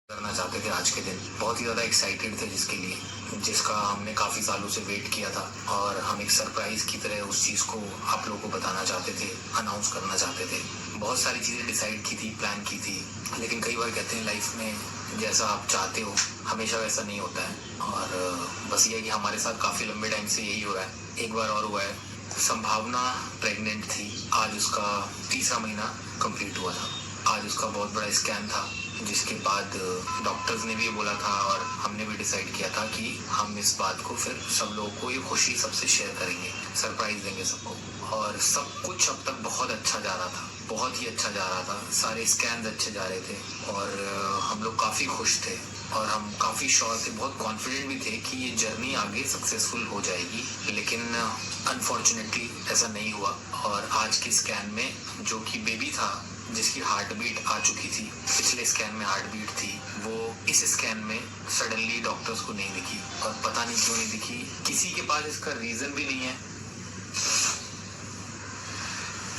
करना चाहते थे आज के दिन, बहुत ही ज़्यादा एक्साइटेड थे जिसका हमने काफ़ी सालों से वेट किया था और हम एक सरप्राइज़ की तरह उस चीज़ को आप लोगों को बताना चाहते थे, अनाउंस करना चाहते थे। बहुत सारी चीज़ें डिसाइड की थी, प्लान की थी, लेकिन कई बार कहते हैं लाइफ में जैसा आप चाहते हो हमेशा वैसा नहीं होता है। और बस ये कि हमारे साथ काफ़ी लंबे टाइम से यही हो रहा है। एक बार और हुआ है, संभावना प्रेग्नेंट थी, आज उसका तीसरा महीना कंप्लीट हुआ था। आज उसका बहुत बड़ा स्कैन था, जिसके बाद डॉक्टर्स ने भी बोला था और हमने भी डिसाइड किया था कि हम इस बात को फिर सब लोगों को ये खुशी सबसे शेयर करेंगे, सरप्राइज देंगे सबको। और सब कुछ अब तक बहुत अच्छा जा रहा था, बहुत ही अच्छा जा रहा था, सारे स्कैन अच्छे जा रहे थे और हम लोग काफ़ी खुश थे और हम काफ़ी श्योर थे, बहुत कॉन्फिडेंट भी थे कि ये जर्नी आगे सक्सेसफुल हो जाएगी। लेकिन अनफॉर्चुनेटली ऐसा नहीं हुआ और आज के स्कैन में जो कि बेबी था, जिसकी हार्ट बीट आ चुकी थी, पिछले स्कैन में हार्ट बीट थी, वो इस स्कैन में सडनली डॉक्टर्स को नहीं दिखी और पता नहीं क्यों नहीं दिखी। किसी के पास इसका रीज़न भी नहीं है,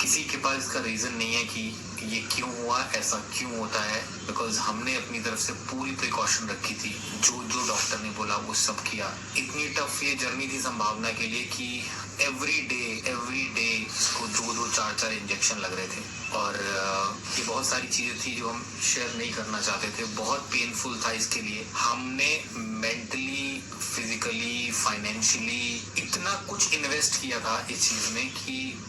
किसी के पास इसका रीज़न नहीं है कि ये क्यों हुआ, ऐसा क्यों होता है। बिकॉज हमने अपनी तरफ से पूरी प्रिकॉशन रखी थी, जो जो डॉक्टर ने बोला वो सब किया। इतनी टफ ये जर्नी थी संभावना के लिए कि एवरी डे इसको 2-2, 4-4 इंजेक्शन लग रहे थे और ये बहुत सारी चीज़ें थी जो हम शेयर नहीं करना चाहते थे। बहुत पेनफुल था इसके लिए। हमने मेंटली, फिजिकली, फाइनेंशियली इतना कुछ इन्वेस्ट किया था इस चीज़ में कि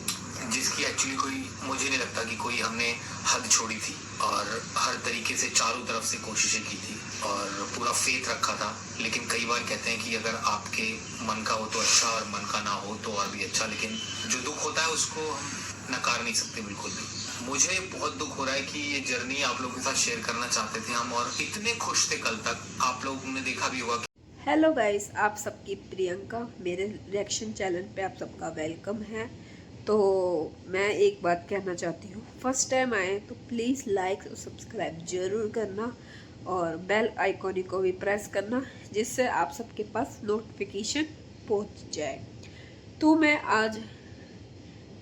जिसकी एक्चुअली कोई, मुझे नहीं लगता कि कोई हमने हद छोड़ी थी और हर तरीके से चारों तरफ से कोशिशें की थी और पूरा फेथ रखा था। लेकिन कई बार कहते हैं कि अगर आपके मन का हो तो अच्छा और मन का ना हो तो और भी अच्छा, लेकिन जो दुख होता है उसको हम नकार नहीं सकते बिल्कुल भी। मुझे बहुत दुख हो रहा है कि ये जर्नी आप लोगों के साथ शेयर करना चाहते थे हम और इतने खुश थे कल तक। आप लोगों ने देखा भी होगा। हेलो गाइस, आप सबकी प्रियंका मेरे रिएक्शन चैनल पे आप सबका वेलकम है। तो मैं एक बात कहना चाहती हूँ, फर्स्ट टाइम आए तो प्लीज़ लाइक और सब्सक्राइब ज़रूर करना और बेल आइकॉन को भी प्रेस करना, जिससे आप सबके पास नोटिफिकेशन पहुँच जाए। तो मैं आज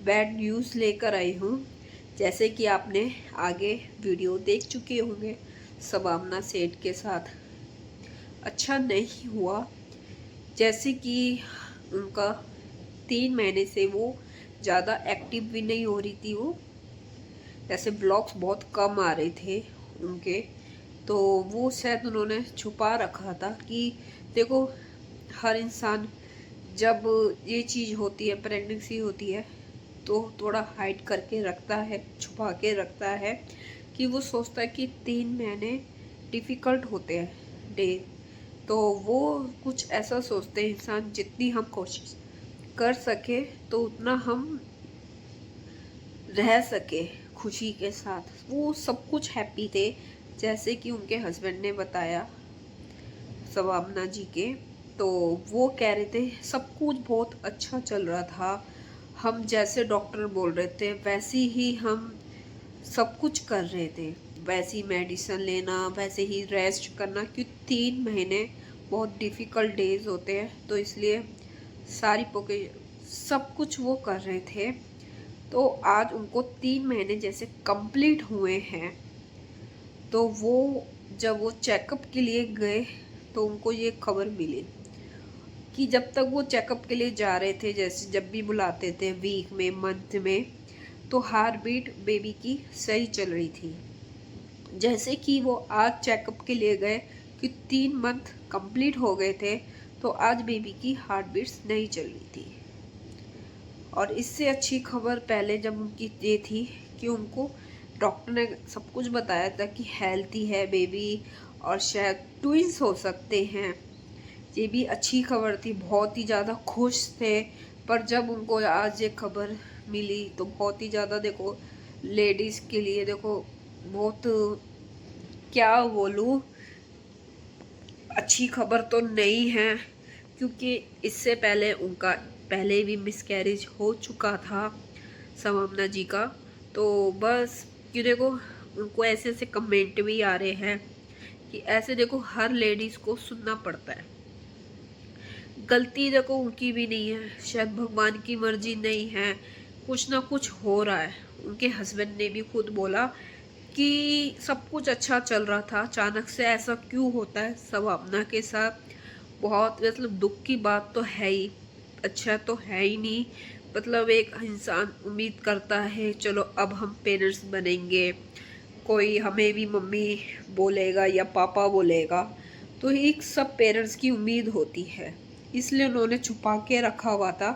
बैड न्यूज़ लेकर आई हूँ। जैसे कि आपने आगे वीडियो देख चुके होंगे, शबाना सेठ के साथ अच्छा नहीं हुआ। जैसे कि उनका 3 महीने से वो ज़्यादा एक्टिव भी नहीं हो रही थी। वो जैसे ब्लॉग्स बहुत कम आ रहे थे उनके, तो वो शायद उन्होंने छुपा रखा था कि देखो, हर इंसान जब ये चीज़ होती है, प्रेगनेंसी होती है, तो थोड़ा हाइड करके रखता है, छुपा के रखता है कि वो सोचता है कि 3 महीने डिफ़िकल्ट होते हैं डे। तो वो कुछ ऐसा सोचते हैं इंसान, जितनी हम कोशिश कर सके तो उतना हम रह सके खुशी के साथ। वो सब कुछ हैप्पी थे, जैसे कि उनके हस्बैंड ने बताया शबाना जी के। तो वो कह रहे थे सब कुछ बहुत अच्छा चल रहा था, हम जैसे डॉक्टर बोल रहे थे वैसे ही हम सब कुछ कर रहे थे, वैसी मेडिसिन लेना, वैसे ही रेस्ट करना, क्योंकि 3 महीने बहुत डिफ़िकल्ट डेज होते हैं, तो इसलिए सारी पोके सब कुछ वो कर रहे थे। तो आज उनको 3 महीने जैसे कंप्लीट हुए हैं, तो वो जब वो चेकअप के लिए गए तो उनको ये खबर मिली कि जब तक वो चेकअप के लिए जा रहे थे, जैसे जब भी बुलाते थे वीक में, मंथ में, तो हार्ट बीट बेबी की सही चल रही थी। जैसे कि वो आज चेकअप के लिए गए कि 3 मंथ कंप्लीट हो गए थे, तो आज बेबी की हार्ट बीट्स नहीं चल रही थी। और इससे अच्छी खबर पहले जब उनकी ये थी कि उनको डॉक्टर ने सब कुछ बताया था कि हेल्थी है बेबी और शायद ट्विंस हो सकते हैं। ये भी अच्छी खबर थी, बहुत ही ज़्यादा खुश थे। पर जब उनको आज ये खबर मिली तो बहुत ही ज़्यादा, देखो लेडीज़ के लिए, देखो बहुत, क्या बोलूँ, अच्छी खबर तो नहीं है, क्योंकि इससे पहले उनका पहले भी मिसकैरेज हो चुका था शबाना जी का। तो बस कि देखो, उनको ऐसे ऐसे कमेंट भी आ रहे हैं कि ऐसे देखो हर लेडीज़ को सुनना पड़ता है। गलती देखो उनकी भी नहीं है, शायद भगवान की मर्जी नहीं है, कुछ ना कुछ हो रहा है। उनके हस्बैंड ने भी खुद बोला कि सब कुछ अच्छा चल रहा था, अचानक से ऐसा क्यों होता है सवाबना के साथ। बहुत मतलब दुख की बात तो है ही, अच्छा तो है ही नहीं। मतलब एक इंसान उम्मीद करता है चलो अब हम पेरेंट्स बनेंगे, कोई हमें भी मम्मी बोलेगा या पापा बोलेगा, तो एक सब पेरेंट्स की उम्मीद होती है। इसलिए उन्होंने छुपा के रखा हुआ था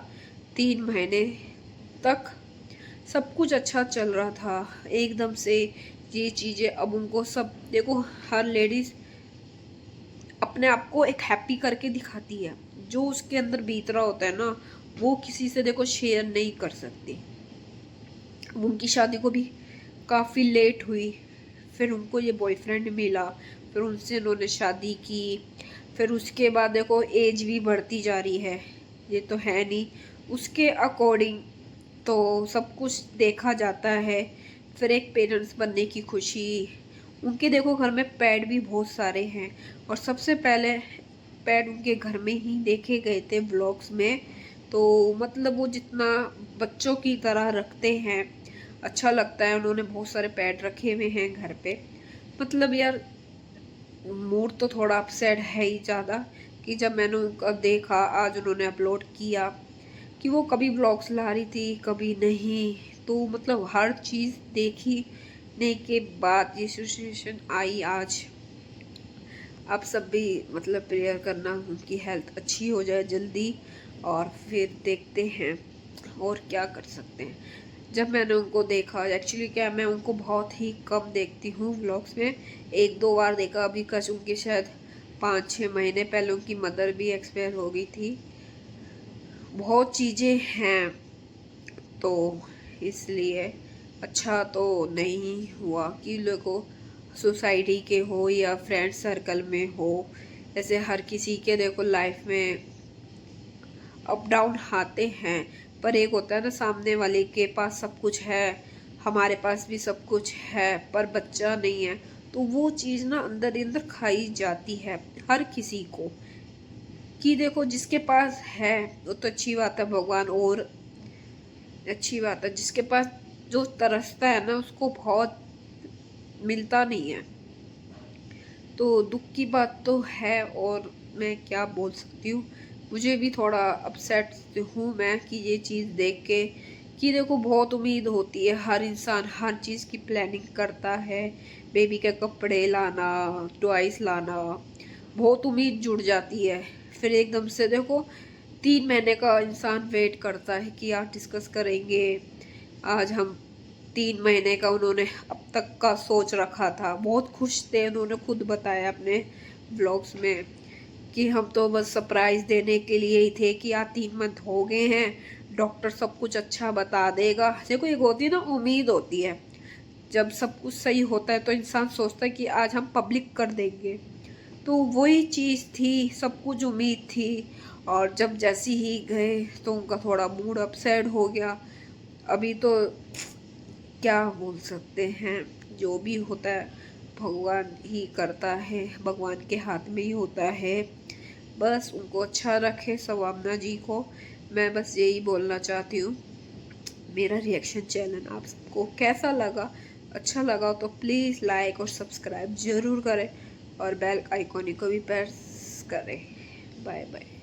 3 महीने तक। सब कुछ अच्छा चल रहा था, एकदम से ये चीज़ें अब उनको सब देखो, हर लेडीज़ अपने आप को एक हैप्पी करके दिखाती है। जो उसके अंदर बीत रहा होता है ना, वो किसी से देखो शेयर नहीं कर सकती। उनकी शादी को भी काफ़ी लेट हुई, फिर उनको ये बॉयफ्रेंड मिला, फिर उनसे उन्होंने शादी की, फिर उसके बाद देखो एज भी बढ़ती जा रही है, ये तो है नहीं, उसके अकॉर्डिंग तो सब कुछ देखा जाता है। फिर एक पेरेंट्स बनने की खुशी, उनके देखो घर में पेट भी बहुत सारे हैं, और सबसे पहले पेट उनके घर में ही देखे गए थे व्लॉग्स में। तो मतलब वो जितना बच्चों की तरह रखते हैं, अच्छा लगता है। उन्होंने बहुत सारे पेट रखे हुए हैं घर पे। मतलब यार मूड तो थोड़ा अपसेट है ही ज़्यादा, कि जब मैंने उनका देखा आज उन्होंने अपलोड किया कि वो कभी व्लॉग्स ला रही थी कभी नहीं, तो मतलब हर चीज़ देखने के बाद ये सिचुएशन आई आज। आप सब भी मतलब प्रेयर करना उनकी हेल्थ अच्छी हो जाए जल्दी, और फिर देखते हैं और क्या कर सकते हैं। जब मैंने उनको देखा, एक्चुअली क्या मैं उनको बहुत ही कम देखती हूँ व्लॉग्स में, 1-2 बार देखा। अभी कच उनके शायद 5-6 महीने पहले उनकी मदर भी एक्सपायर हो गई थी। बहुत चीज़ें हैं, तो इसलिए अच्छा तो नहीं हुआ कि लोगों सोसाइटी के हो या फ्रेंड सर्कल में हो, ऐसे हर किसी के देखो लाइफ में अप डाउन आते हैं। पर एक होता है ना, सामने वाले के पास सब कुछ है, हमारे पास भी सब कुछ है, पर बच्चा नहीं है, तो वो चीज़ ना अंदर ही अंदर खाई जाती है हर किसी को। कि देखो जिसके पास है वो तो अच्छी बात है, भगवान और अच्छी बात है। जिसके पास जो तरसता है ना, उसको बहुत मिलता नहीं है। तो दुख की बात तो है, और मैं क्या बोल सकती हूँ। मुझे भी थोड़ा अपसेट हूँ मैं कि ये चीज़ देख के, कि देखो बहुत उम्मीद होती है, हर इंसान हर चीज़ की प्लानिंग करता है। बेबी के कपड़े लाना, टॉयस लाना, बहुत उम्मीद जुड़ जाती है। फिर एकदम से देखो 3 महीने का इंसान वेट करता है कि आज डिस्कस करेंगे। आज हम 3 महीने का उन्होंने अब तक का सोच रखा था, बहुत खुश थे। उन्होंने खुद बताया अपने व्लॉग्स में कि हम तो बस सरप्राइज देने के लिए ही थे कि आज 3 मंथ हो गए हैं, डॉक्टर सब कुछ अच्छा बता देगा। देखो एक होती है ना, उम्मीद होती है। जब सब कुछ सही होता है तो इंसान सोचता है कि आज हम पब्लिक कर देंगे, तो वही चीज़ थी, सब कुछ उम्मीद थी। और जब जैसी ही गए तो उनका थोड़ा मूड अपसेट हो गया। अभी तो क्या बोल सकते हैं, जो भी होता है भगवान ही करता है, भगवान के हाथ में ही होता है। बस उनको अच्छा रखे सवामना जी को, मैं बस यही बोलना चाहती हूँ। मेरा रिएक्शन चैनल आप सबको कैसा लगा, अच्छा लगा तो प्लीज़ लाइक और सब्सक्राइब ज़रूर करें, और बेल आइकॉन को भी प्रेस करें। Bye bye.